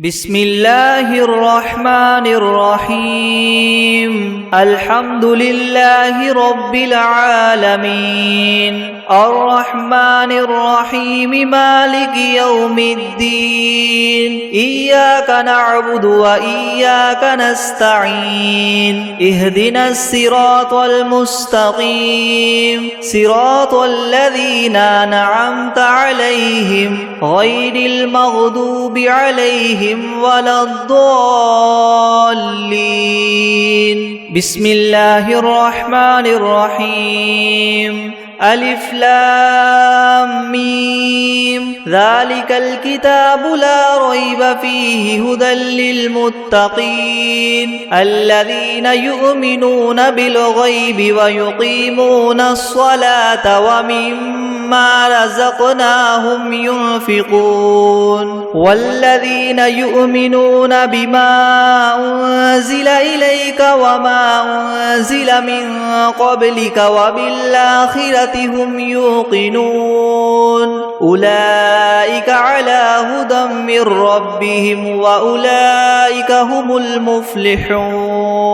بسم الله الرحمن الرحيم الحمد لله رب العالمين الرحمن الرحيم مالك يوم الدين إياك نعبد وإياك نستعين اهدنا الصراط المستقيم صراط الذين أنعمت عليهم غير المغضوب عليهم ولا الضالين بسم الله الرحمن الرحيم ألف لام ميم ذلك الكتاب لا ريب فيه هدى للمتقين الذين يؤمنون بالغيب ويقيمون الصلاة ومما رزقناهم ينفقون والذين يؤمنون بما أنزل إليك وما أنزل من قبلك وبالآخرة هم يوقنون أولئك على هدى من ربهم وأولئك هم المفلحون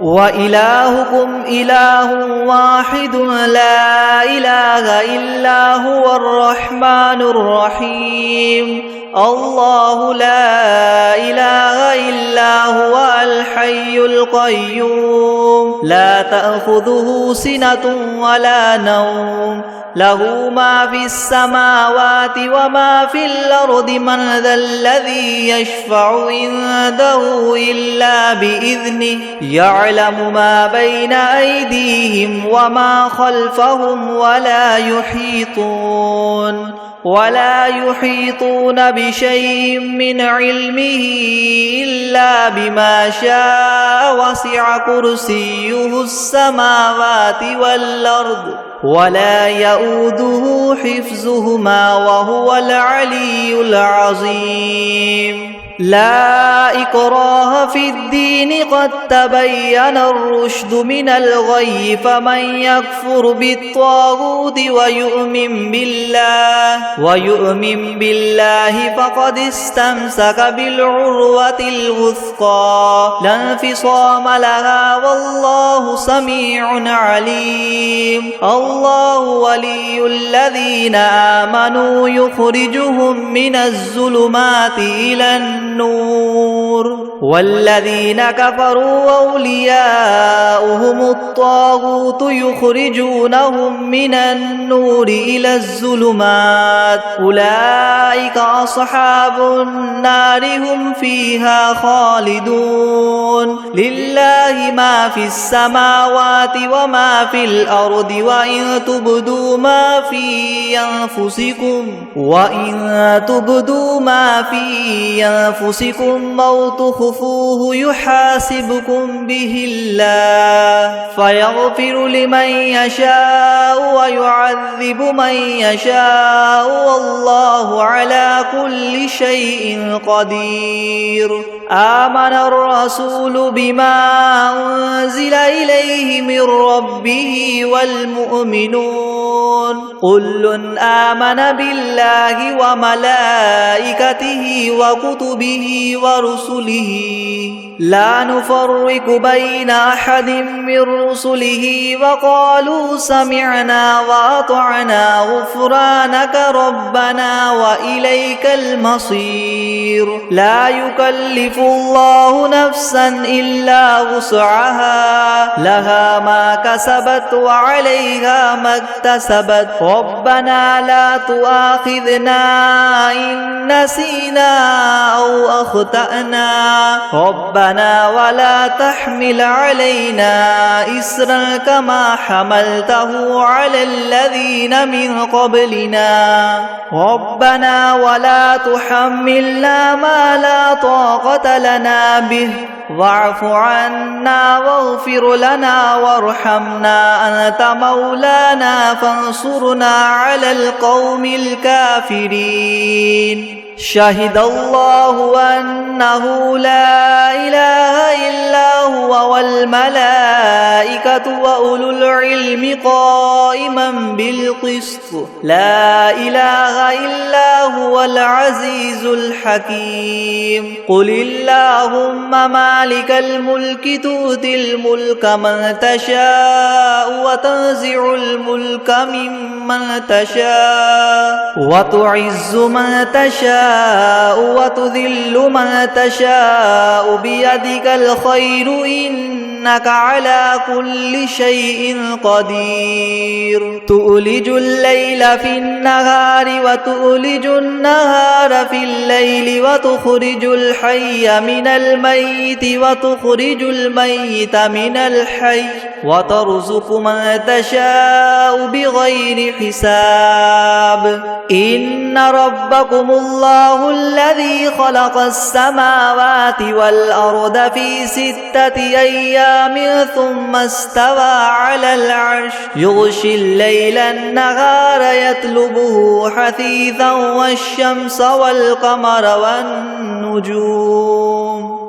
وإلهكم إله واحد لا إله إلا هو الرحمن الرحيم الله لا إله إلا هو الحي القيوم لا تأخذه سنة ولا نوم له ما في السماوات وما في الأرض من ذا الذي يشفع عنده إلا بإذنه يعلم ما بين أيديهم وما خلفهم ولا يحيطون بشيء من علمه إلا بما شاء وسع كرسيه السماوات والأرض ولا يؤوده حفظهما وهو العلي العظيم لا إكراه في الدين قد تبين الرشد من الغي فمن يكفر بالطاغوت ويؤمن بالله فقد استمسك بالعروة الوثقى لا انفصام لها والله سميع عليم الله ولي الذين آمنوا يخرجهم من الظلمات إلى النور والذين كفروا أولياؤهم الطاغوت يخرجونهم من النور إلى الظلمات أولئك أصحاب النار هم فيها خالدون لله ما في السماوات وما في الأرض وإن تبدوا ما في أنفسكم أو تخفوه يحاسبكم به الله فيغفر لمن يشاء ويعذب من يشاء والله على كل شيء قدير آمن الرسول بما أنزل إليه من ربه والمؤمنون كل آمن بالله وملائكته وكتبه ورسله لا نفرق بين أحد من رسله وقالوا سمعنا وأطعنا غفرانك ربنا وإليك المصير لا يكلف الله نفسا إلا وسعها لها ما كسبت وعليها ما اكتسبت ربنا لا تؤاخذنا إن نسينا أو أخطأنا ربنا ولا تحمل علينا إسرا كما حملته على الذين من قبلنا ربنا ولا تحملنا ما لا طاقة لنا به واعف عنا واغفر لنا وارحمنا أنت مولانا فانصرنا على القوم الكافرين شهد الله أنه لا إله إلا هو والملائكة وأولو العلم قائما بالقسط لا إله إلا هو العزيز الحكيم قل اللهم مالك الملك تؤتي الملك من تشاء وتنزع الملك ممن تشاء وتعز من تشاء وتذل من تشاء بيدك الخير إنك على كل شيء قدير تؤلج الليل في النهار وتؤلج النهار في الليل وتخرج الحي من الميت وتخرج الميت من الحي وترزق من تشاء بغير حساب إن ربكم الله الذي خلق السماوات والأرض في 6 أيام ثم استوى على العرش يغشي الليل النهار يطلبه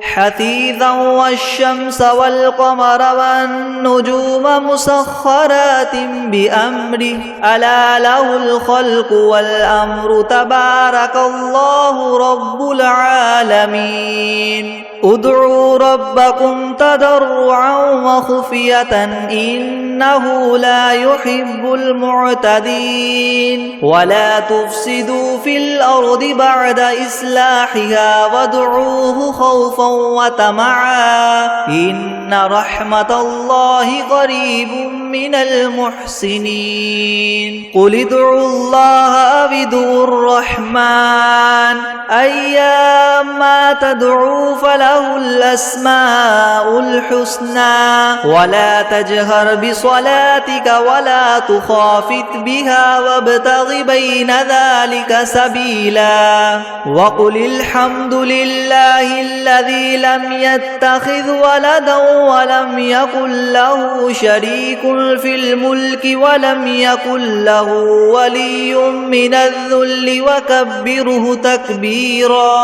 حثيثا والشمس والقمر والنجوم مسخرات بأمره ألا له الخلق والأمر تبارك الله رب العالمين ادعوا ربكم تضرعا وخفية إنه لا يحب المعتدين ولا تفسدوا في الأرض بعد إصلاحها وادعوه خوفا وطمعا إن رحمة الله قريب من المحسنين قل ادعوا الله أو ادعوا الرحمن أيما تدعوا فله الأسماء الحسنى ولا تجهر بصلاتك ولا تخافت بها وابتغ بين ذلك سبيلا وقل الحمد لله الذي لم يتخذ ولدا ولم يكن له شريك في الملك ولم يكن له ولي من الذل وكبره تكبيرا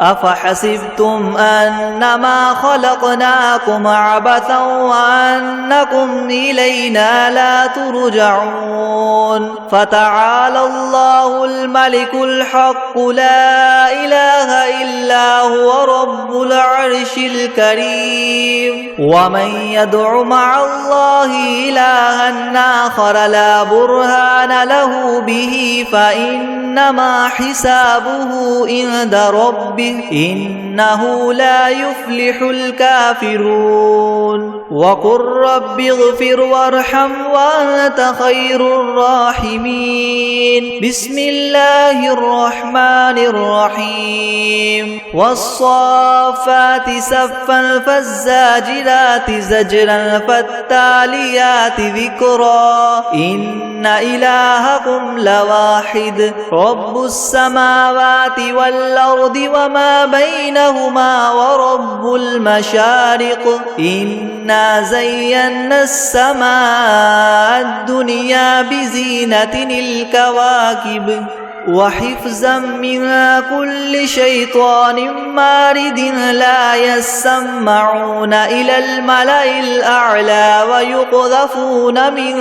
أفحسبتم أنما خلقناكم عبثا وأنكم إلينا لا ترجعون فتعالى الله الملك الحق لا إله إلا هو رب العرش الكريم ومن يدع مع الله إلها آخر لا برهان له به فإنما حسابه عند ربه إنه لا يفلح الكافرون وقل رب اغفر وارحم وأنت خير الراحمين بسم الله الرحمن الرحيم والصافات صفا فالزاجرات زجرا فالتاليات ذكرا إن إلهكم لواحد رب السماوات والأرض وما بينهما ورب المشارق إنا زينا السماء الدنيا بزينة الكواكب وحفظا من كل شيطان مارد لا يسمعون إلى الملأ الأعلى ويقذفون من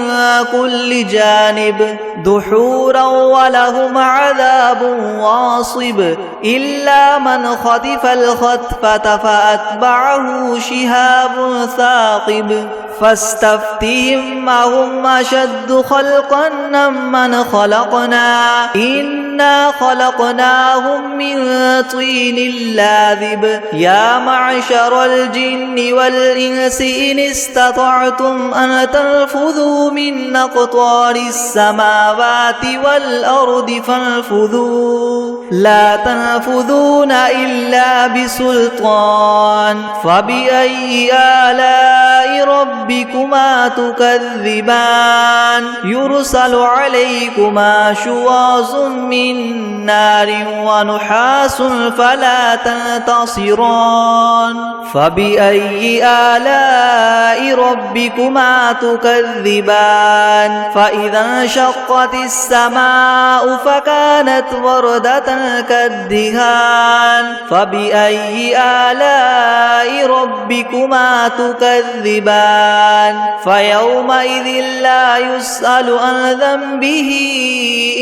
كل جانب دحورا ولهم عذاب واصب إلا من خطف الخطفة فأتبعه شهاب ثاقب فاستفتهم أهم أشد خلقا من خلقنا إنا خلقناهم من طين لاذب يا معشر الجن والإنس إن استطعتم أن تنفذوا من أقطار السماوات والأرض فانفذوا لا تنفذون إلا بسلطان فبأي آلاء ربكما تكذبان يرسل عليكما شواظ من نار ونحاس فلا تنتصران فبأي آلاء ربكما تكذبان فإذا انشقت السماء فكانت وردة كالدهان فبأي آلاء ربكما تكذبان فيومئذ لا يسأل عن ذنبه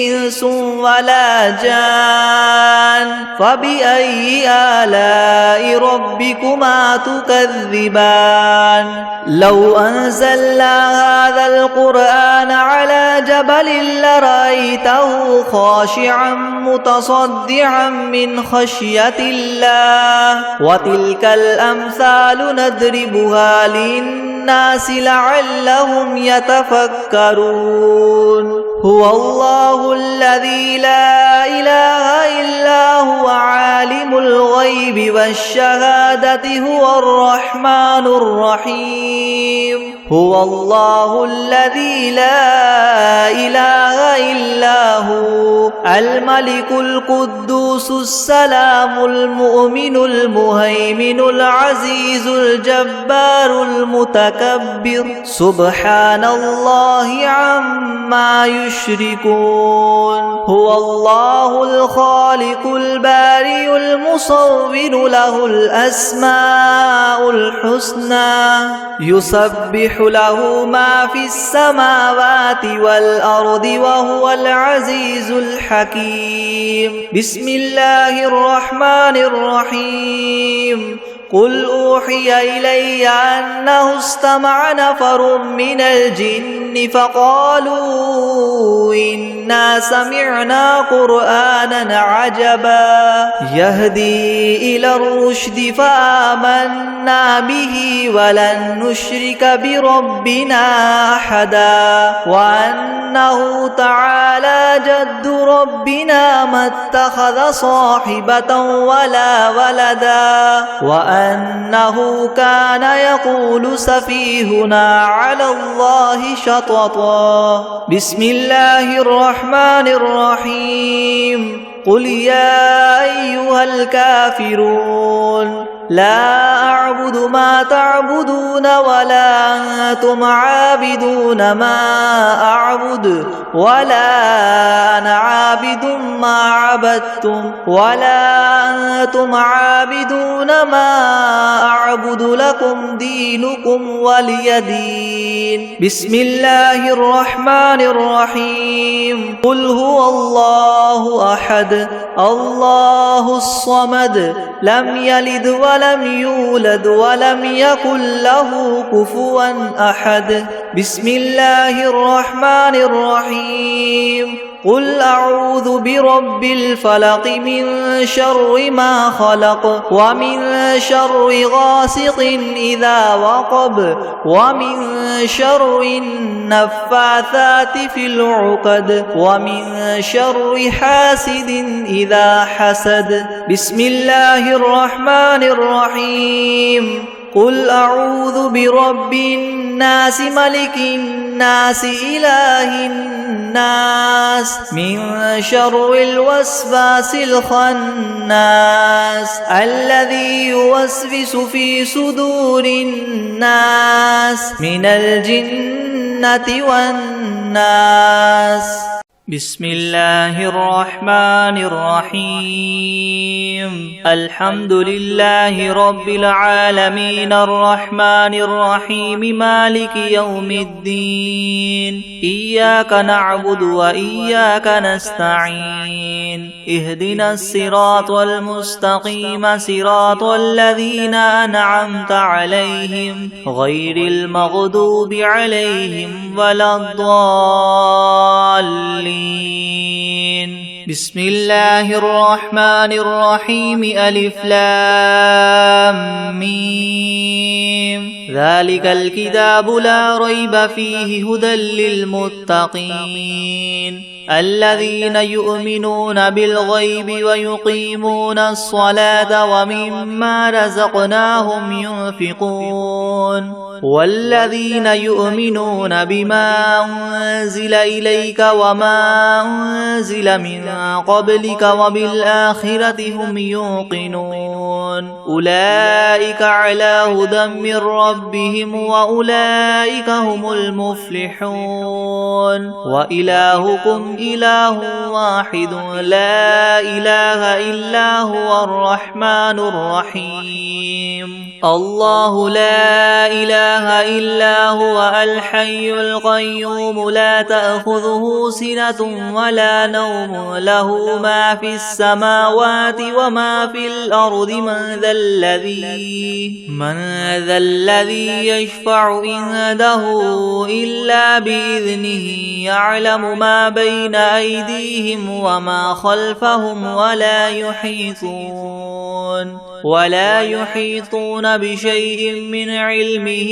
إنس ولا جان فبأي آلاء ربكما تكذبان لو أنزلنا هذا القرآن على جبل لرأيته خاشعا متصدعا من خشية الله وتلك الأمثال نضربها للناس لعلهم يتفكرون هو الله الذي لا إله إلا هو عالم الغيب والشهادة هو الرحمن الرحيم هو الله الذي لا إله إلا هو الملك القدوس السلام المؤمن المهيمن العزيز الجبار المتكبر سبحان الله عما يشركون هو الله الخالق البارئ المصور له الأسماء الحسنى يسبح له ما في السماوات والأرض وهو العزيز الحكيم بسم الله الرحمن الرحيم قل أوحي إلي أنه استمع نفر من الجن فقالوا إنا سمعنا قرآنا عجبا يهدي إلى الرشد فآمنا به ولن نشرك بربنا أحدا وأنه تعالى جد ربنا ما اتخذ صاحبة ولا ولدا وأنه كان يقول سفيهنا على الله شططا بسم الله الرحمن الرحيم قل يا أيها الكافرون لا أعبد ما تعبدون ولا أنتم عابدون ما أعبد ولا أنا عابد ما عبدتم ولا أنتم عابدون ما أعبد لكم دينكم ولي دين بسم الله الرحمن الرحيم قل هو الله أحد الله الصمد لم يلد ولم يولد ولم يكن له كفوا أحد بسم الله الرحمن الرحيم قل أعوذ برب الفلق من شر ما خلق ومن شر غاسق إذا وقب ومن شر النفاثات في العقد ومن شر حاسد إذا حسد بسم الله الرحمن الرحيم قل أعوذ برب الناس ملك الناس إله الناس من شر الوسواس الخناس الذي يوسوس في صدور الناس من الجنة والناس بسم الله الرحمن الرحيم الحمد لله رب العالمين الرحمن الرحيم مالك يوم الدين إياك نعبد وإياك نستعين اهدنا الصراط المستقيم صراط الذين أنعمت عليهم غير المغضوب عليهم ولا الضالين بسم الله الرحمن الرحيم ألف لام ميم ذلك الكتاب لا ريب فيه هدى للمتقين الذين يؤمنون بالغيب ويقيمون الصلاة ومما رزقناهم ينفقون والذين يؤمنون بما أنزل إليك وما أنزل من قبلك وبالآخرة هم يوقنون أولئك على هدى من ربهم وأولئك هم المفلحون وإلهكم إله واحد لا إله إلا هو الرحمن الرحيم الله لا إله إلا هو الحي القيوم لا تأخذه سنة ولا نوم له ما في السماوات وما في الأرض من ذا الذي يشفع عنده إلا بإذنه يعلم ما بين أيديهم وما خلفهم ولا يحيطون بشيء من علمه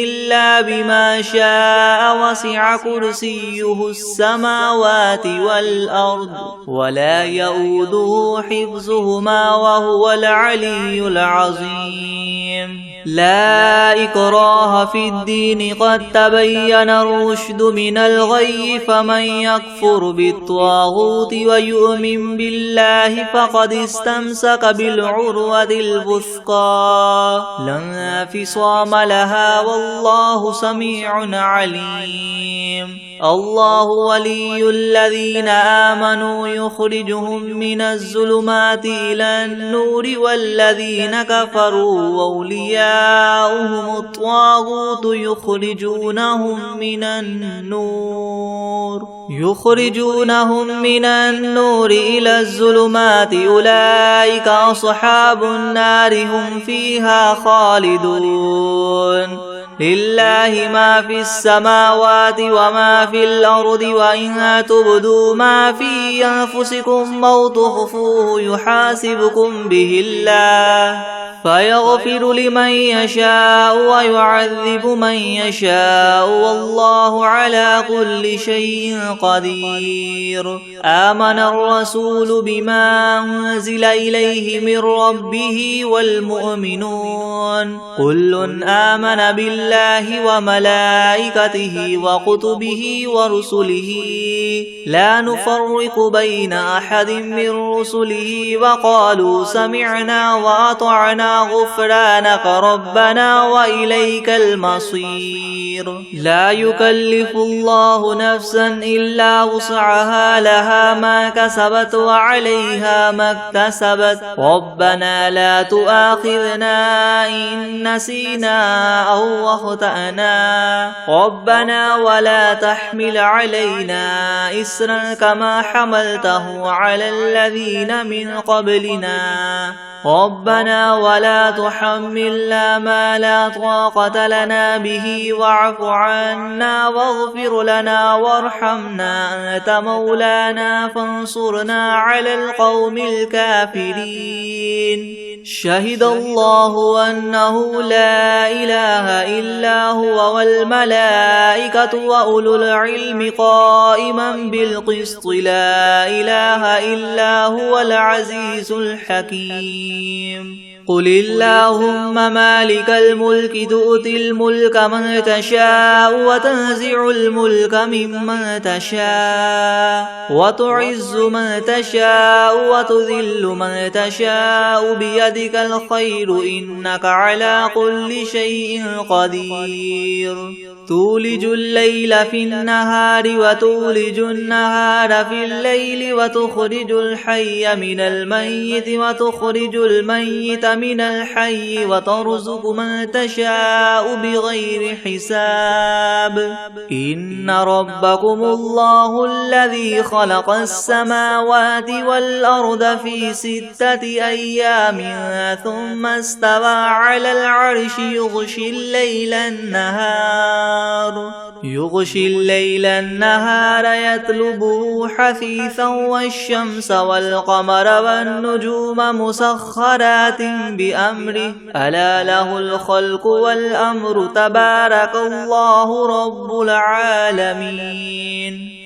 إلا بما شاء وسع كرسيه السماوات والأرض ولا يؤوده حفظهما وهو العلي العظيم لا إكراه في الدين قد تبين الرشد من الغي فمن يكفر بالطاغوت ويؤمن بالله فقد استمسك بالعروة الوثقى لا انفصام لها والله سميع عليم الله ولي الذين آمنوا يخرجهم من الظلمات إلى النور والذين كفروا أولياؤهم الطاغوت يخرجونهم من النور إلى الظلمات أولئك أصحاب النار هم فيها خالدون لله ما في السماوات وما في الأرض وإن تبدوا ما في أنفسكم أو تخفوه يحاسبكم به الله فيغفر لمن يشاء ويعذب من يشاء والله على كل شيء قدير آمن الرسول بما أنزل إليه من ربه والمؤمنون كل آمن بالله وملائكته وكتبه ورسله لا نفرق بين أحد من رسله وقالوا سمعنا وأطعنا غفرانك ربنا وإليك المصير لا يكلف الله نفسا إلا وسعها لها ما كسبت وعليها ما اكتسبت ربنا لا تؤاخذنا إن نسينا أو أخطأنا ربنا ولا تحمل علينا إسرا كما حملته على الذين من قبلنا ربنا ولا تحملنا ما لا طاقة لنا به واعف عنا واغفر لنا وارحمنا أنت مولانا فانصرنا على القوم الكافرين شهد الله أنه لا إله إلا هو والملائكة وأولو العلم قائما بالقسط لا إله إلا هو العزيز الحكيم قل اللهم مالك الملك تؤتي الملك من تشاء وتنزع الملك ممن تشاء وتعز من تشاء وتذل من تشاء بيدك الخير إنك على كل شيء قدير تولج الليل في النهار وتولج النهار في الليل وتخرج الحي من الميت وتخرج الميت من الحي وترزق من تشاء بغير حساب إن ربكم الله الذي خلق السماوات والأرض في 6 أيام ثم استوى على العرش يغشي الليل النهار يطلبه حثيثا والشمس والقمر والنجوم مسخرات بأمره ألا له الخلق والأمر تبارك الله رب العالمين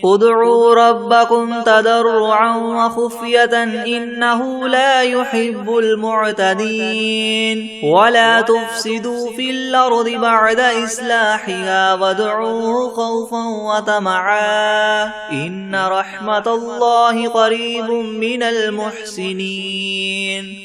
ادعوا ربكم تضرعا وخفية إنه لا يحب المعتدين ولا تفسدوا في الأرض بعد إصلاحها وادعوه ندعوه خوفا وطمعا إن رحمة الله قريب من المحسنين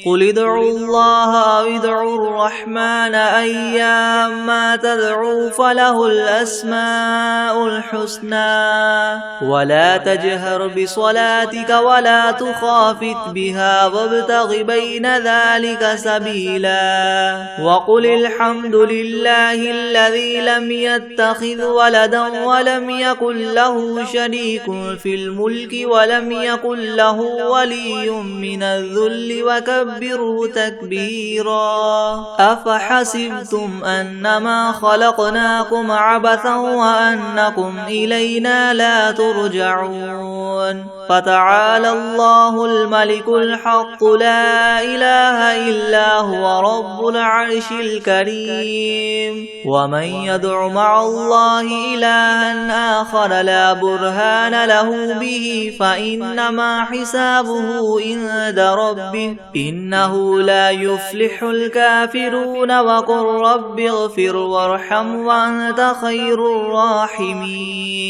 قل ادعوا الله أو ادعوا الرحمن أيما تدعوا فله الأسماء الحسنى ولا تجهر بصلاتك ولا تخافت بها وابتغ بين ذلك سبيلا وقل الحمد لله الذي لم يتخذ ولدا ولم يكن له شريك في الملك ولم يكن له ولي من الذل وكبره تكبيرا أفحسبتم أنما خلقناكم عبثا وأنكم إلينا لا ترجعون فتعالى الله الملك الحق لا إله إلا هو رب العرش الكريم ومن يدع مع الله إلها آخر لا برهان له به فإنما حسابه عند ربه إنه لا يفلح الكافرون وقل رب اغفر وارحم وأنت خير الراحمين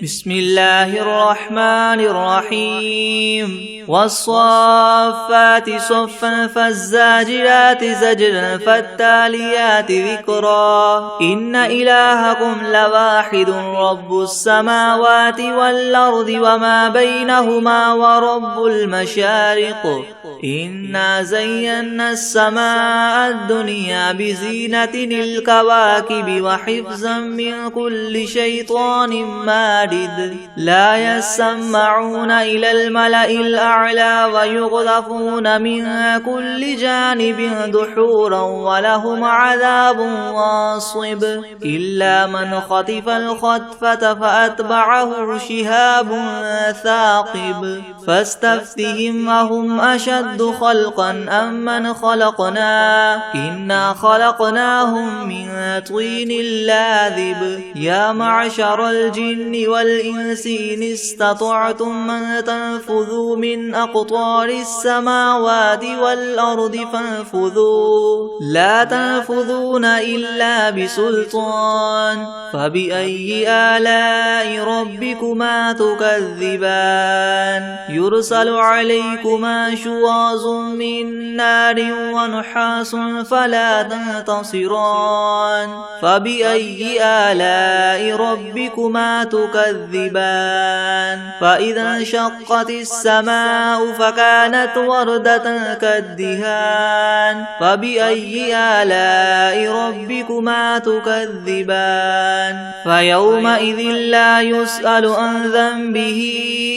بسم الله الرحمن الرحيم والصافات صفا فالزاجرات زجرا فالتاليات ذكرا إن إلهكم لواحد رب السماوات والأرض وما بينهما ورب المشارق إنا زينا السماء الدنيا بزينة الكواكب وحفظا من كل شيطان مارد لا يسمعون إلى الملأ الأعلى ويقذفون من كل جانب دحورا ولهم عذاب واصب إلا من خطف الخطفة فأتبعه شهاب ثاقب فاستفتهم أهم أشد خلقا أم من خلقنا إنا خلقناهم من طين لاذب يا معشر الجن والإنس إن استطعتم أن تنفذوا من أقطار السماوات والأرض فانفذوا لا تنفذون إلا بسلطان فبأي آلاء ربكما تكذبان يرسل عليكما شواظ من نار ونحاس فلا تنتصران فبأي آلاء ربكما تكذبان فإذا انشقت السماء فكانت وردة كالدهان فبأي آلاء ربكما تكذبان فيومئذ لا يسأل عن ذنبه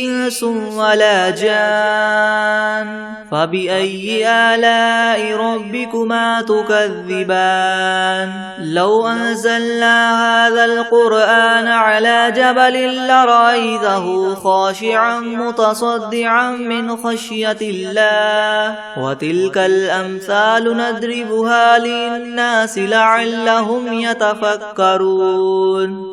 إنس ولا جان فبأي آلاء ربكما تكذبان لو أنزلنا هذا القرآن على جبل لرأيته خاشعا متصدعا من خشية الله وتلك الأمثال نضربها للناس لعلهم يتفكرون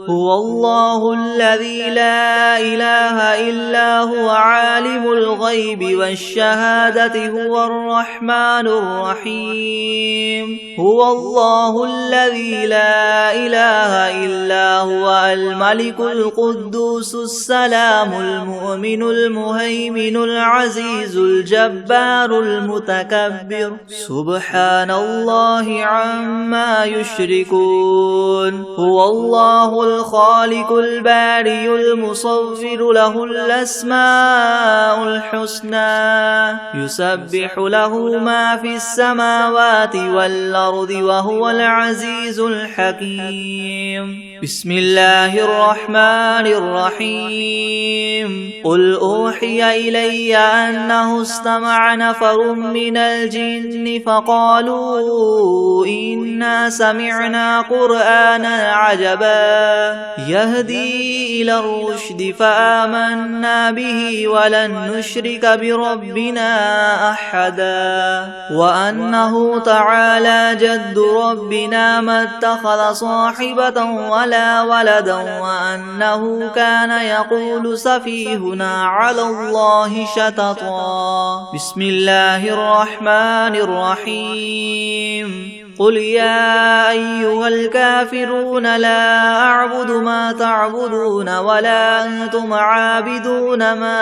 هو الله الذي لا إله إلا هو عالم الغيب والشهادة هو الرحمن الرحيم هو الله الذي لا إله إلا هو الملك القدوس السلام المؤمن المهيمن العزيز الجبار المتكبر سبحان الله عما يشركون هو الله الخالق البارئ المصور له الأسماء الحسنى يسبح له ما في السماوات والأرض وهو العزيز الحكيم بسم الله الرحمن الرحيم قل أوحي إلي أنه استمع نفر من الجن فقالوا إنا سمعنا قرآنا عجبا يهدي إلى الرشد فآمنا به ولن نشرك بربنا أحدا وأنه تعالى جد ربنا ما اتخذ صاحبة ولا ولدا وأنه كان يقول سفيهنا على الله شططا بسم الله الرحمن الرحيم قل يا أيها الكافرون لا أعبد ما تعبدون ولا أنتم عابدون ما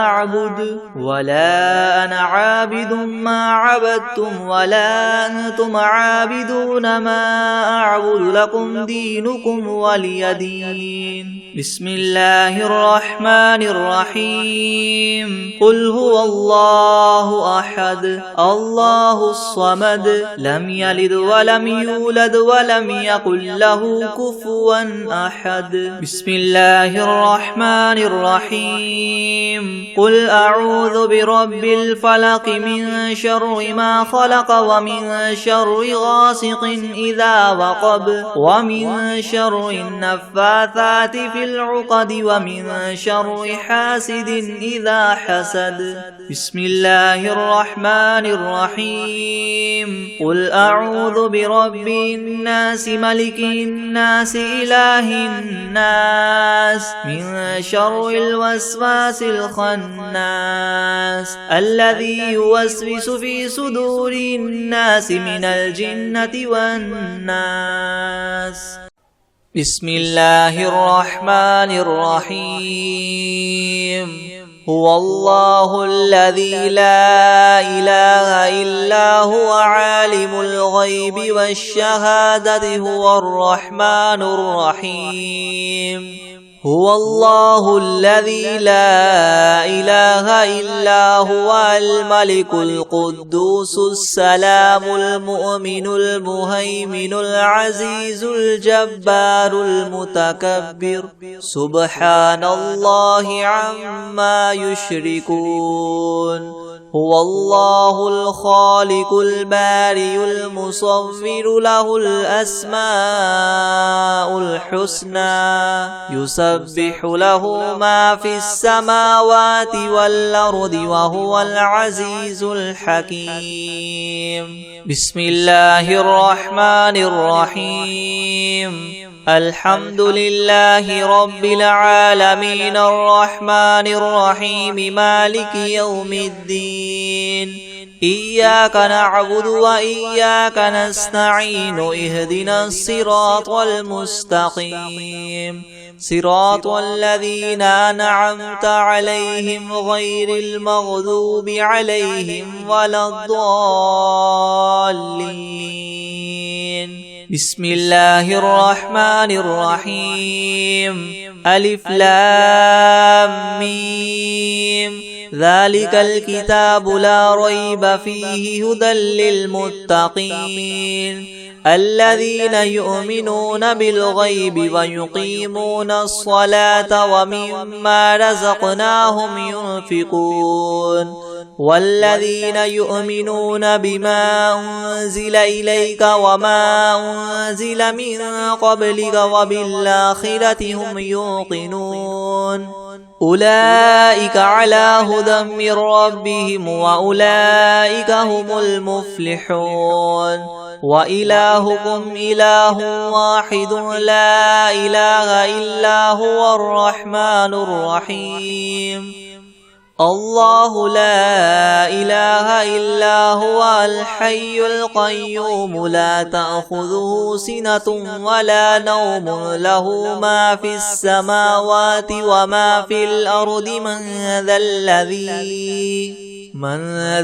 أعبد ولا أنا عابد ما عبدتم ولا أنتم عابدون ما أعبد لكم دينكم ولي دين. بسم الله الرحمن الرحيم. قل هو الله أحد الله الصمد لم يلد ولم يولد ولم يكن له كفوا أحد. بسم الله الرحمن الرحيم. قل أعوذ برب الفلق من شر ما خلق ومن شر غاسق إذا وقب ومن شر النفاثات في العقد ومن شر حاسد إذا حسد. بسم الله الرحمن الرحيم. قل أعوذ برب الناس ملك الناس إله الناس من شر الوسواس الخناس الذي يوسوس في صدور الناس من الجنة والناس. بسم الله الرحمن الرحيم. هو الله الذي لا إله إلا هو عالم الغيب والشهادة هو الرحمن الرحيم. هو الله الذي لا إله إلا هو الملك القدوس السلام المؤمن المهيمن العزيز الجبار المتكبر سبحان الله عما يشركون. هو الله الخالق البارئ المصور له الأسماء الحسنى يسبح له ما في السماوات والأرض وهو العزيز الحكيم. بسم الله الرحمن الرحيم. الحمد لله رب العالمين الرحمن الرحيم مالك يوم الدين إياك نعبد وإياك نستعين اهدنا الصراط المستقيم صراط الذين أنعمت عليهم غير المغضوب عليهم ولا الضالين. بسم الله الرحمن الرحيم. ألف لام ميم ذلك الكتاب لا ريب فيه هدى للمتقين الذين يؤمنون بالغيب ويقيمون الصلاة ومما رزقناهم ينفقون والذين يؤمنون بما أنزل إليك وما أنزل من قبلك وبالآخرة هم يوقنون أولئك على هدى من ربهم وأولئك هم المفلحون. وإلهكم إله واحد لا إله إلا هو الرحمن الرحيم. الله لا إله إلا هو الحي القيوم لا تأخذه سنة ولا نوم له ما في السماوات وما في الأرض من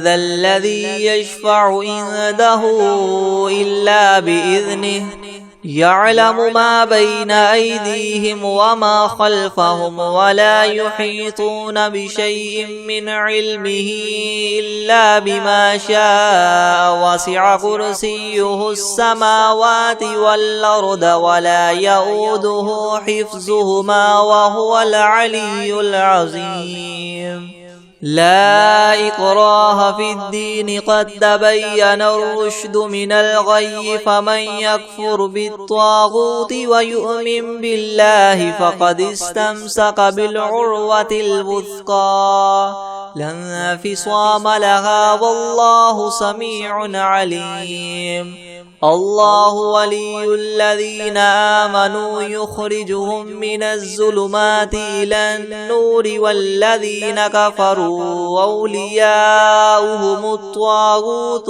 ذا الذي يشفع عنده إلا بإذنه يعلم ما بين أيديهم وما خلفهم ولا يحيطون بشيء من علمه إلا بما شاء وسع كرسيه السماوات والأرض ولا يؤوده حفظهما وهو العلي العظيم. لا إكراه في الدين قد تبين الرشد من الغي فمن يكفر بالطاغوت ويؤمن بالله فقد استمسك بالعروة الوثقى لا انفصام لها والله سميع عليم. الله ولي الذين آمنوا يخرجهم من الظلمات إلى النور والذين كفروا أولياؤهم الطاغوت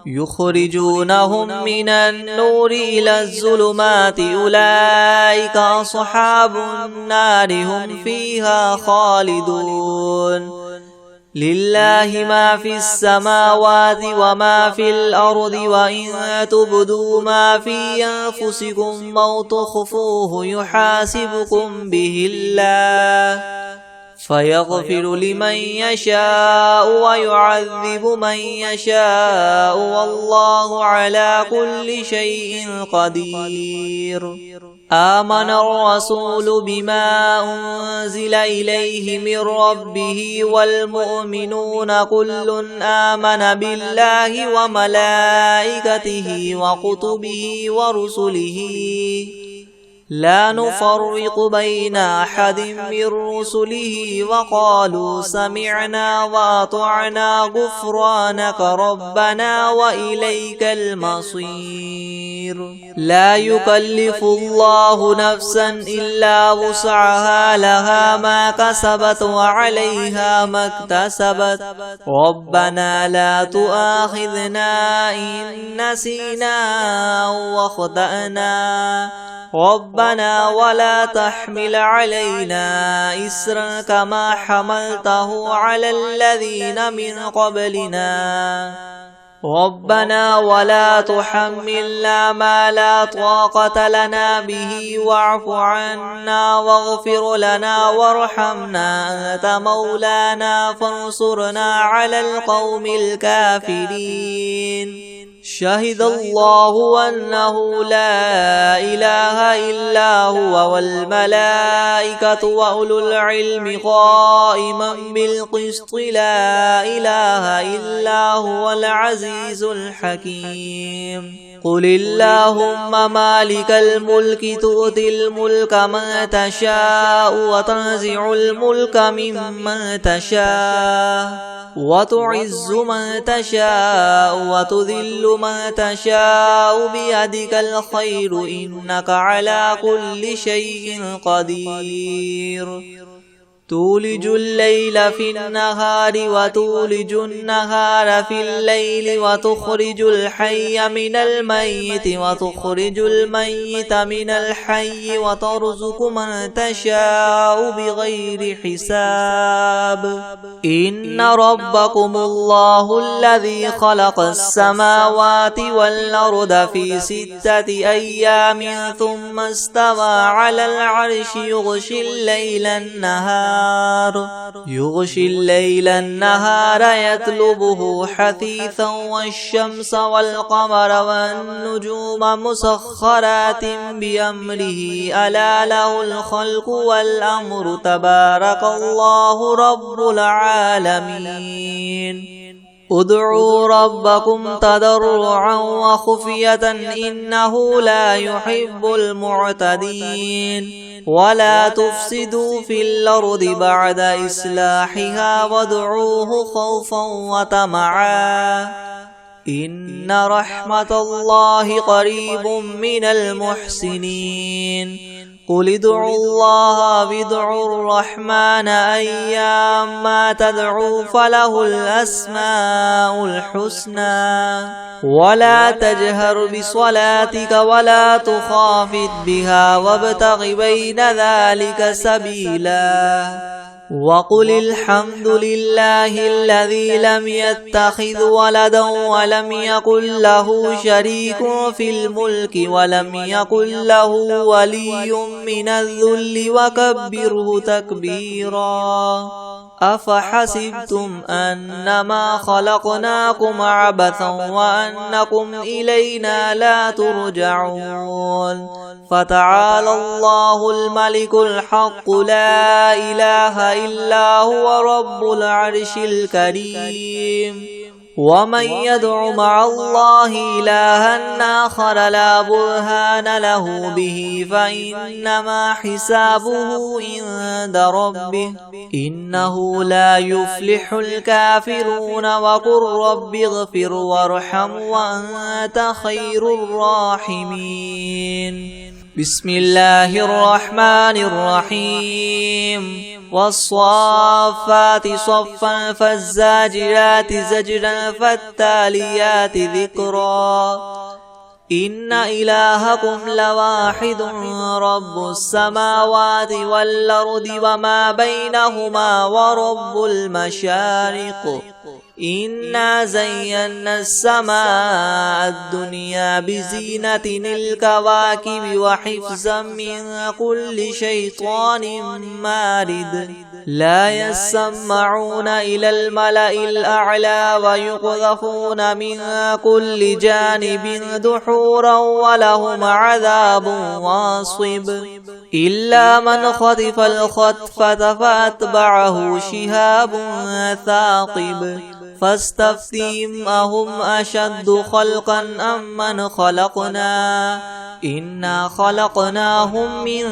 يخرجونهم من النور إلى الظلمات أولئك أصحاب النار هم فيها خالدون لله ما في السماوات وما في الأرض وإن تبدوا ما في أنفسكم أو تخفوه يحاسبكم به الله فيغفر لمن يشاء ويعذب من يشاء والله على كل شيء قدير آمن الرسول بما أنزل إليه من ربه والمؤمنون كل آمن بالله وملائكته وكتبه ورسله لا نفرق بين أحد من رسله وقالوا سمعنا وأطعنا غفرانك ربنا وإليك المصير لا يكلف الله نفسا إلا وسعها لها ما كسبت وعليها ما اكتسبت ربنا لا تؤاخذنا إن نسينا أو أخطأنا ربنا ولا تحمل علينا إسرا كما حملته على الذين من قبلنا ربنا ولا تحملنا ما لا طاقة لنا به واعف عنا واغفر لنا وارحمنا أنت مولانا فانصرنا على القوم الكافرين شهد الله أنه لا إله إلا هو والملائكة وأولو العلم قائما بالقسط لا إله إلا هو العزيز الحكيم قل اللهم مالك الملك تؤتي الملك من تشاء وتنزع الملك ممن تشاء وتعز من تشاء وتذل من تشاء بيدك الخير إنك على كل شيء قدير تولج الليل في النهار وتولج النهار في الليل وتخرج الحي من الميت وتخرج الميت من الحي وترزق من تشاء بغير حساب إن ربكم الله الذي خلق السماوات والأرض في 6 أيام ثم استوى على العرش يغشي الليل النهار يطلبه حثيثا والشمس والقمر والنجوم مسخرات بأمره ألا له الخلق والأمر تبارك الله رب العالمين ادعوا ربكم تضرعا وخفية إنه لا يحب المعتدين ولا تفسدوا في الأرض بعد إصلاحها وادعوه خوفا وطمعا إن رحمة الله قريب من المحسنين قل ادعوا الله وادعوا الرحمن أيما تدعوا فله الأسماء الحسنى ولا تجهر بصلاتك ولا تخافت بها وابتغ بين ذلك سبيلا وقل الحمد لله الذي لم يتخذ ولدا ولم يكن له شريك في الملك ولم يكن له ولي من الذل وكبره تكبيرا أفحسبتم أنما خلقناكم عبثا وأنكم إلينا لا ترجعون فتعالى الله الملك الحق لا إله إلا هو رب العرش الكريم ومن يدع مع الله إلها آخر لا برهان له به فإنما حسابه عند ربه إنه لا يفلح الكافرون وقل رب اغفر وارحم وأنت خير الراحمين بسم الله الرحمن الرحيم والصافات صفا فالزاجرات زجرا فالتاليات ذكرا إن إلهكم لواحد رب السماوات والأرض وما بينهما ورب المشارق إنا زينا السماء الدنيا بزينة الكواكب وحفظا من كل شيطان مارد لا يسمعون إلى الملأ الأعلى ويقذفون من كل جانب دحورا ولهم عذاب واصب إلا من خطف الخطفة فأتبعه شهاب ثاقب فاستفتهم أهم أشد خلقا أم من خلقنا إنا خلقناهم من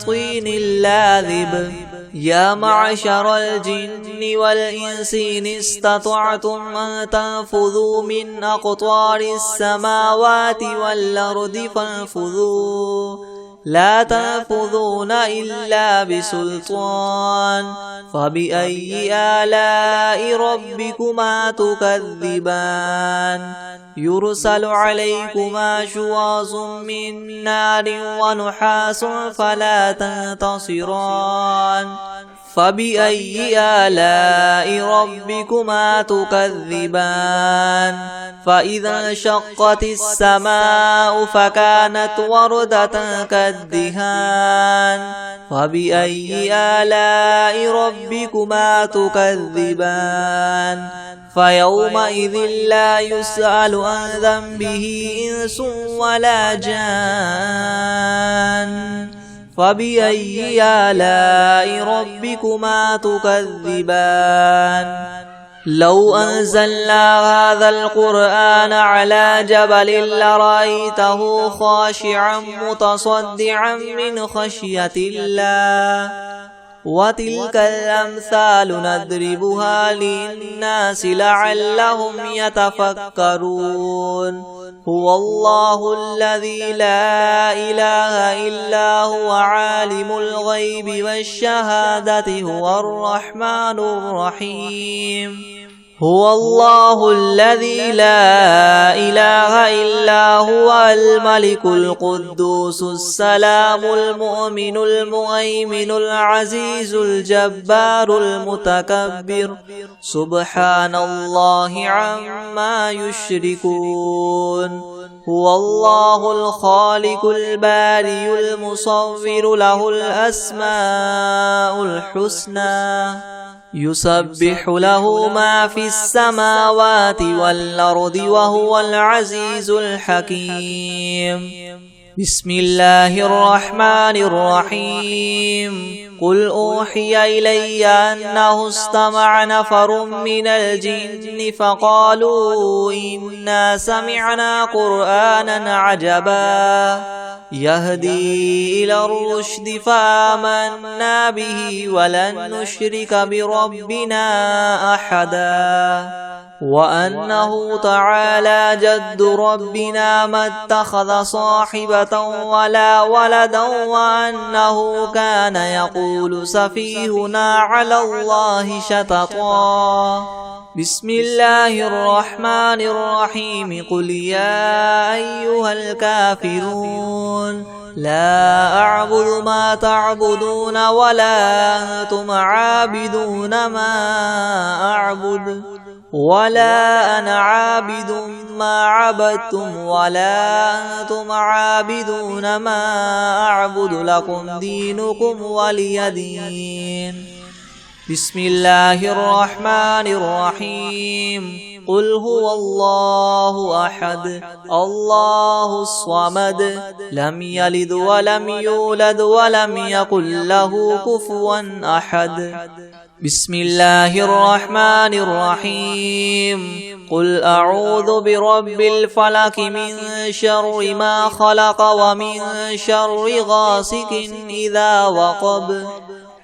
طين لاذب يا معشر الجن والإنس إن استطعتم أن تنفذوا من أقطار السماوات والأرض فانفذوا لا تنفذون إلا بسلطان فبأي آلاء ربكما تكذبان يرسل عليكما شواظ من نار ونحاس فلا تنتصران فبأي آلاء ربكما تكذبان فإذا انشقت السماء فكانت وردة كالدهان فبأي آلاء ربكما تكذبان فيومئذ لا يسأل عن ذنبه إنس ولا جان فبأي آلاء ربكما تكذبان لو أنزلنا هذا القرآن على جبل لرأيته خاشعا متصدعا من خشية الله وتلك الأمثال نضربها للناس لعلهم يتفكرون هو الله الذي لا إله إلا هو عالم الغيب والشهادة هو الرحمن الرحيم هو الله الذي لا إله إلا هو الملك القدوس السلام المؤمن المهيمن العزيز الجبار المتكبر سبحان الله عما يشركون هو الله الخالق البارئ المصور له الأسماء الحسنى يسبح له ما في السماوات والأرض وهو العزيز الحكيم بسم الله الرحمن الرحيم قل أوحي إلي أنه استمع نفر من الجن فقالوا إنا سمعنا قرآنا عجبا يهدي إلى الرشد فآمنا به ولن نشرك بربنا أحدا وأنه تعالى جد ربنا ما اتخذ صاحبة ولا ولدا وأنه كان يقول سفيهنا على الله شططا بسم الله الرحمن الرحيم قل يا أيها الكافرون لا أعبد ما تعبدون ولا أنتم عابدون ما أعبد ولا أنا عابد ما عبدتم ولا أنتم عابدون ما أعبد لكم دينكم ولي دين بسم الله الرحمن الرحيم قل هو الله أحد الله الصمد لم يلد ولم يولد ولم يكن له كفوا أحد بسم الله الرحمن الرحيم قل أعوذ برب الفلك من شر ما خلق ومن شر غاسق إذا وقب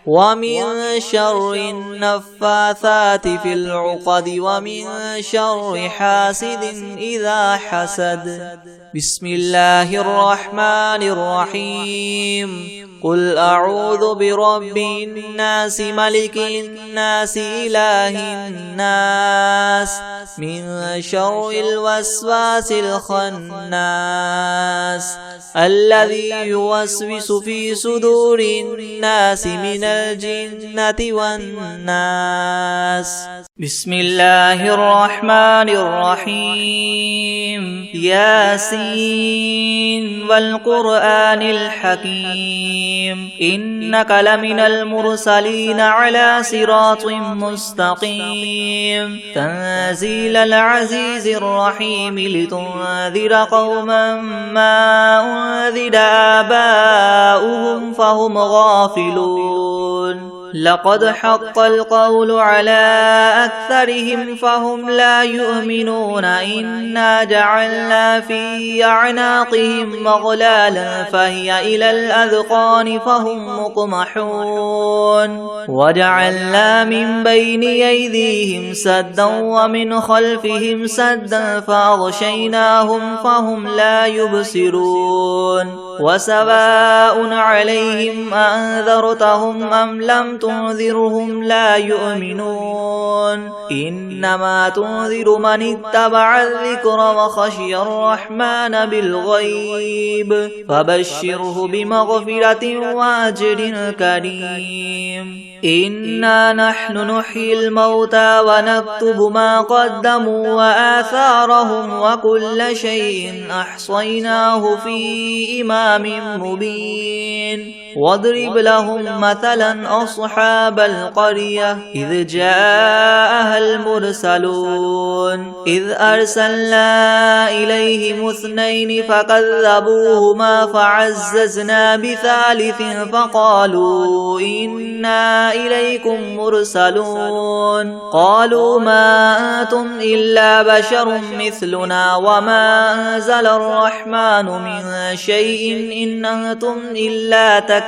ومن شر النفاثات في العقد ومن شر حاسد إذا حسد. بسم الله الرحمن الرحيم. قل أعوذ برب الناس ملك الناس إله الناس من شر الوسواس الخناس الذي يوسوس في صدور الناس من الجنة والناس. بسم الله الرحمن الرحيم. ياسين والقرآن الحكيم إنك لمن المرسلين على صراط مستقيم تنزيل العزيز الرحيم لتنذر قوما ما أنذر آباؤهم فهم غافلون. لقد حق القول على أكثرهم فهم لا يؤمنون. إنا جعلنا في أعناقهم مغلالا فهي إلى الأذقان فهم مقمحون. وجعلنا من بين أيديهم سدا ومن خلفهم سدا فأغشيناهم فهم لا يبصرون. وسواء عليهم أنذرتهم أم لم تنذرهم لا يؤمنون. إنما تنذر من اتبع الذكر وخشي الرحمن بالغيب فبشره بمغفرة وأجر كريم. إنا نحن نحيي الموتى ونكتب ما قدموا وآثارهم وكل شيء أحصيناه في إمام مبين. واضرب لهم مثلا أصحاب القرية إذ جاءها المرسلون إذ أرسلنا إليهم اثنين فكذبوهما فعززنا بثالث فقالوا إنا إليكم مرسلون. قالوا ما أنتم إلا بشر مثلنا وما أنزل الرحمن من شيء إن أنتم إلا تكذبون.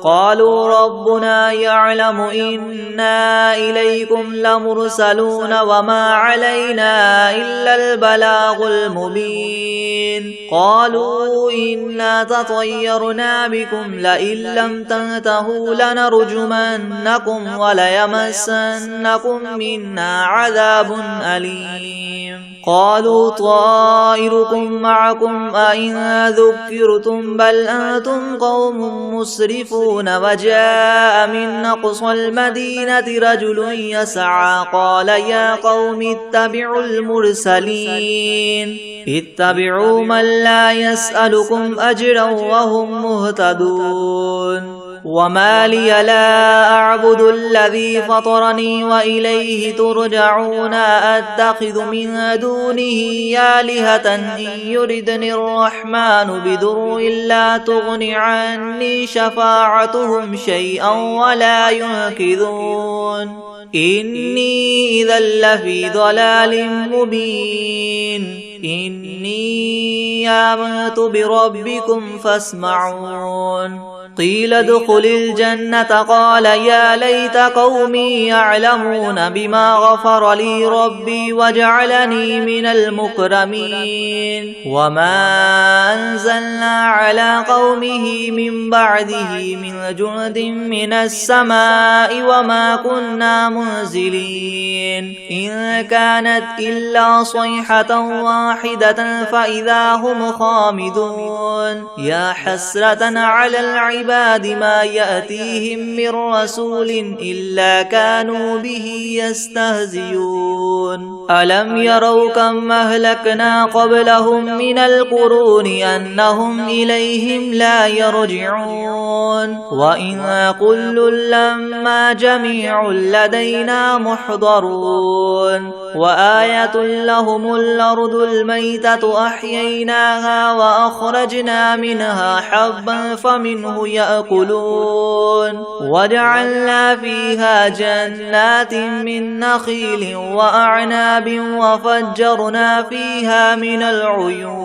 قالوا ربنا يعلم إنا إليكم لمرسلون وما علينا إلا البلاغ المبين. قالوا إنا تطيرنا بكم لئن لم تنتهوا لنرجمنكم وليمسنكم منا عذاب أليم. قالوا طائركم معكم أئن ذكرتم بل أنتم قوم مسرفون. وجاء من أقصى المدينة رجل يسعى قال يا قوم اتبعوا المرسلين اتبعوا من لا يسألكم أجرا وهم مهتدون. وما لي لا أعبد الذي فطرني وإليه ترجعون. أتخذ من دونه آلهة إن يردني الرحمن بضر لا تغن عني شفاعتهم شيئا ولا ينقذون. إني إذا لفي ضلال مبين. إني آمنت بربكم فاسمعون. قيل ادخل الجنة قال يا ليت قومي يعلمون بما غفر لي ربي وجعلني من المكرمين. وما أنزلنا على قومه من بعده من جند من السماء وما كنا منزلين. إن كانت إلا صيحة واحدة فإذا هم خامدون. يا حسرة على العباد ما يأتيهم من رسول إلا كانوا به يستهزئون. ألم يروا كم أهلكنا قبلهم من القرون أنهم إليهم لا يرجعون. وإن كل لما جميع لدينا محضرون. وآية لهم الأرض الميتة أحييناها وأخرجنا منها حبا فمنه يأكلون وجعلنا فيها جنات من نخيل وأعناب وفجرنا فيها من العيون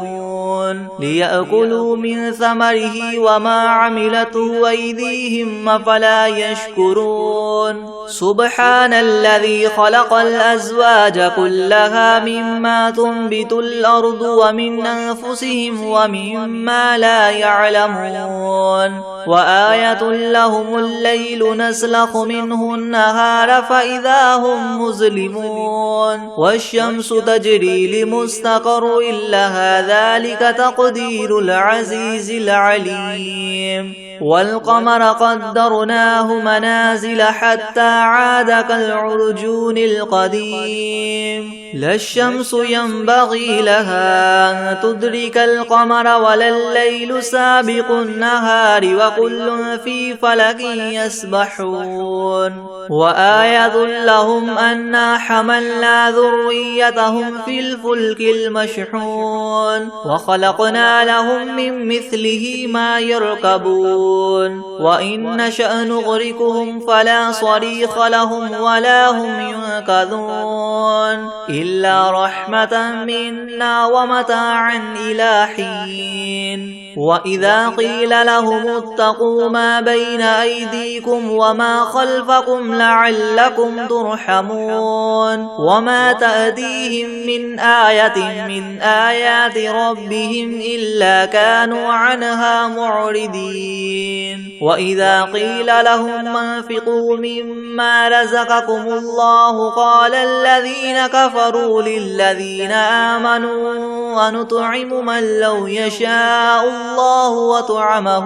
ليأكلوا من ثمره وما عملته أيديهم أفلا يشكرون سبحان الذي خلق الأزواج كلها مما تنبت الأرض ومن أنفسهم ومما لا يعلمون وآية لهم الليل نسلخ منه النهار فإذا هم مظلمون والشمس تجري لمستقر لها ذلك تقدير العزيز العليم والقمر قدرناه منازل حتى عاد كالعرجون القديم لا الشمس ينبغي لها أن تدرك القمر ولا الليل سابق النهار وكل في فلك يسبحون وآية لهم أنا حملنا ذريتهم في الفلك المشحون وخلقنا لهم من مثله ما يركبون وإن نشأ نغرقهم فلا صريخ لهم ولا هم ينقذون إلا رحمة منا ومتاعا إلى حين وإذا قيل لهم اتقوا ما بين أيديكم وما خلفكم لعلكم ترحمون وما تأتيهم من آية من آيات ربهم إلا كانوا عنها معرضين وإذا قيل لهم انفقوا مما رزقكم الله قال الذين كفروا للذين آمنوا ونطعم من لو يشاء الله وطعمه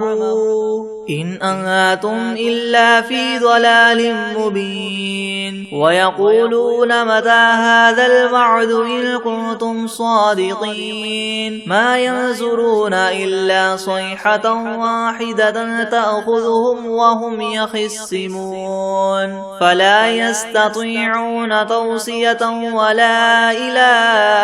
إن أنتم إلا في ضلال مبين ويقولون متى هذا الوعد إن كنتم صادقين ما ينظرون إلا صيحة واحدة تأخذهم وهم يخصمون فلا يستطيعون توصية ولا إلى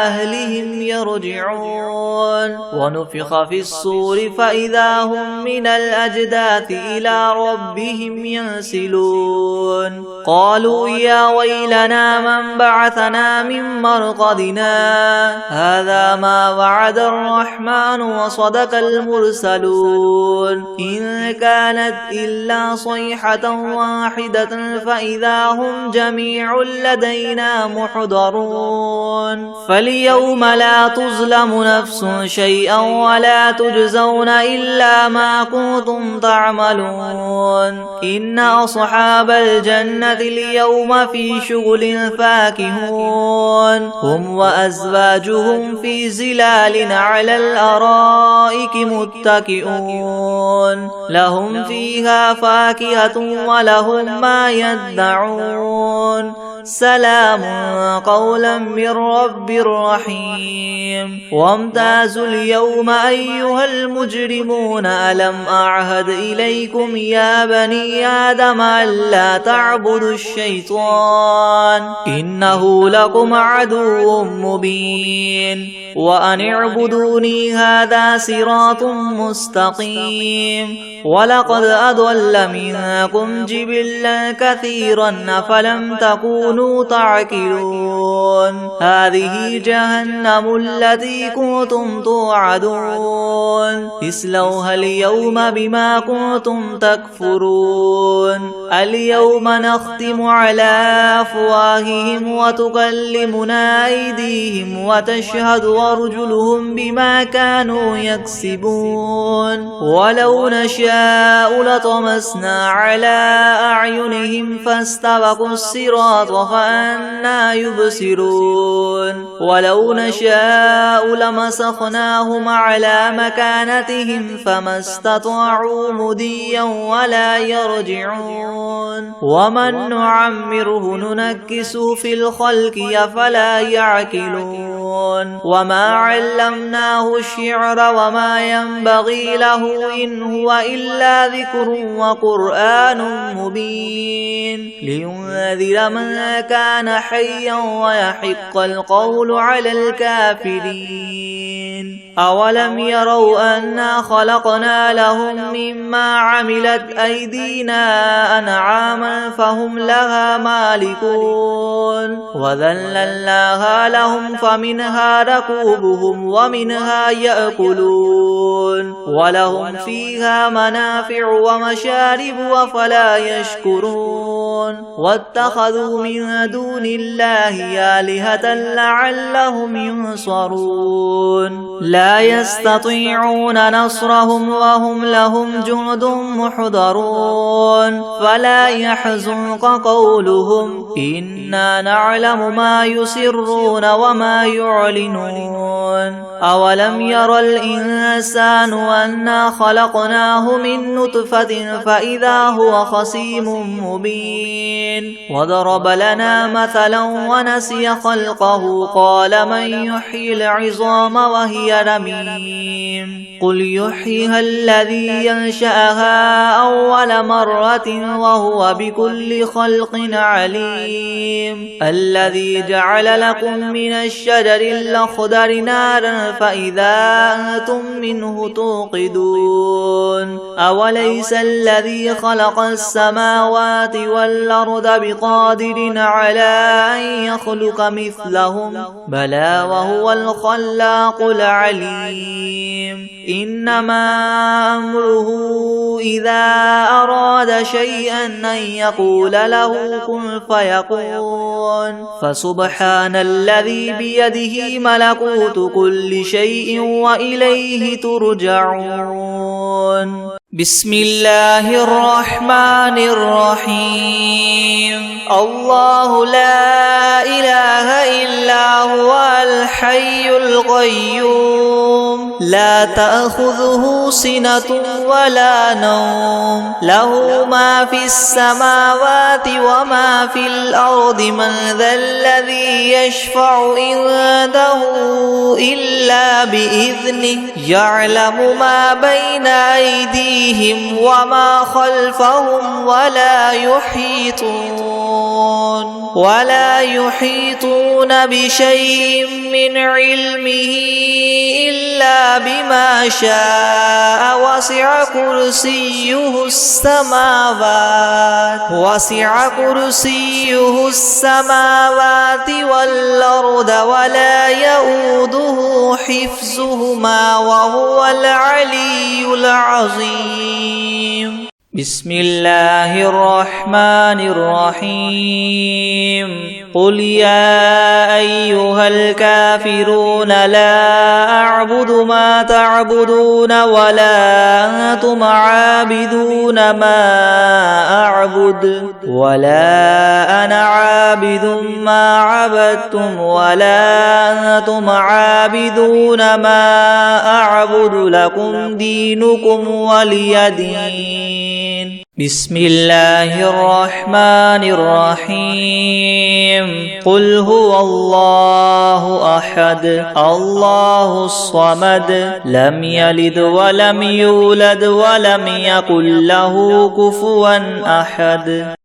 أهلهم يرجعون ونفخ في الصور فإذا هم من الأجداث إلى ربهم ينسلون قالوا يا ويلنا من بعثنا من مرقدنا هذا ما وعد الرحمن وصدق المرسلون إن كانت إلا صيحة واحدة فإذا هم جميع لدينا محضرون فاليوم لا تظلم نفس شيئا ولا تجزون إلا ما كنتم تعملون إن أصحاب الجنة اليوم في شغل فاكهون هم وأزواجهم في زلال على الأرائك متكئون لهم فيها فاكهة ولهم ما يدعون سلام قولا من رب رحيم وامتازوا اليوم أيها المجرمون ألم أعهد إليكم يا بني آدم ألا تعبدوا الشيطان إنه لكم عدو مبين وأن اعبدوني هذا صراط مستقيم ولقد أضل منكم جبلا كثيرا أفلم تكونوا تعقلون هذه جهنم التي كنتم توعدون اصلوها اليوم بما كنتم تكفرون اليوم نختم على أفواههم وتكلمنا أيديهم وتشهد أرجلهم بما كانوا يكسبون ولو نشاء لطمسنا على أعينهم فاستبقوا الصراط فأنى يبصرون ولو نشاء لمسخناهم على مكانتهم فما استطاعوا مديا ولا يرجعون ومن نعمره ننكسه في الخلق أفلا يعقلون وما علمناه الشعر وما ينبغي له إن هو إلا إلا ذكر وقرآن مبين لينذر من كان حيا ويحق القول على الكافرين أولم يروا أنا خلقنا لهم مما عملت أيدينا أنعاما فهم لها مالكون وذللناها لهم فمنها ركوبهم ومنها يأكلون ولهم فيها منافع ومشارب أفلا يشكرون واتخذوا من دون الله آلهة لعلهم ينصرون لا يستطيعون نصرهم وهم لهم جند محضرون فلا يحزنك قولهم إنا نعلم ما يسرون وما يعلنون أولم ير الإنسان أنا خلقناه من نطفة فإذا هو خصيم مبين وضرب لنا مثلا ونسي خلقه قال من يحيي العظام وهي رميم قل يحييها الذي ينشأها أول مرة وهو بكل خلق عليم الذي جعل لكم من الشجر الأخضر نارا فإذا أنتم منه توقدون أوليس الذي خلق السماوات والأرض بقادر على أن يخلق مثلهم بلى وهو الخلاق العليم إنما أمره إذا أراد شيئا أن يقول له كن فيكون فسبحان الذي بيده ملكوت كل شيء وإليه ترجعون بسم الله الرحمن الرحيم الله لا إله إلا هو الحي القيوم لا تأخذه سنة ولا نوم له ما في السماوات وما في الأرض من ذا الذي يشفع عنده إلا بإذنه يعلم ما بين أيديهم وما خلفهم ولا يحيطون بشيء من علمه إلا بما شاء وسع كرسيه السماوات والأرض ولا يؤوده حفظهما وهو العلي العظيم بسم الله الرحمن الرحيم قل يا أيها الكافرون لا أعبد ما تعبدون ولا أنتم عابدون ما أعبد ولا أنا عابد ما عبدتم ولا أنتم عابدون ما أعبد لكم دينكم ولي دين بسم الله الرحمن الرحيم قل هو الله أحد الله الصمد لم يلد ولم يولد ولم يكن له كفوا أحد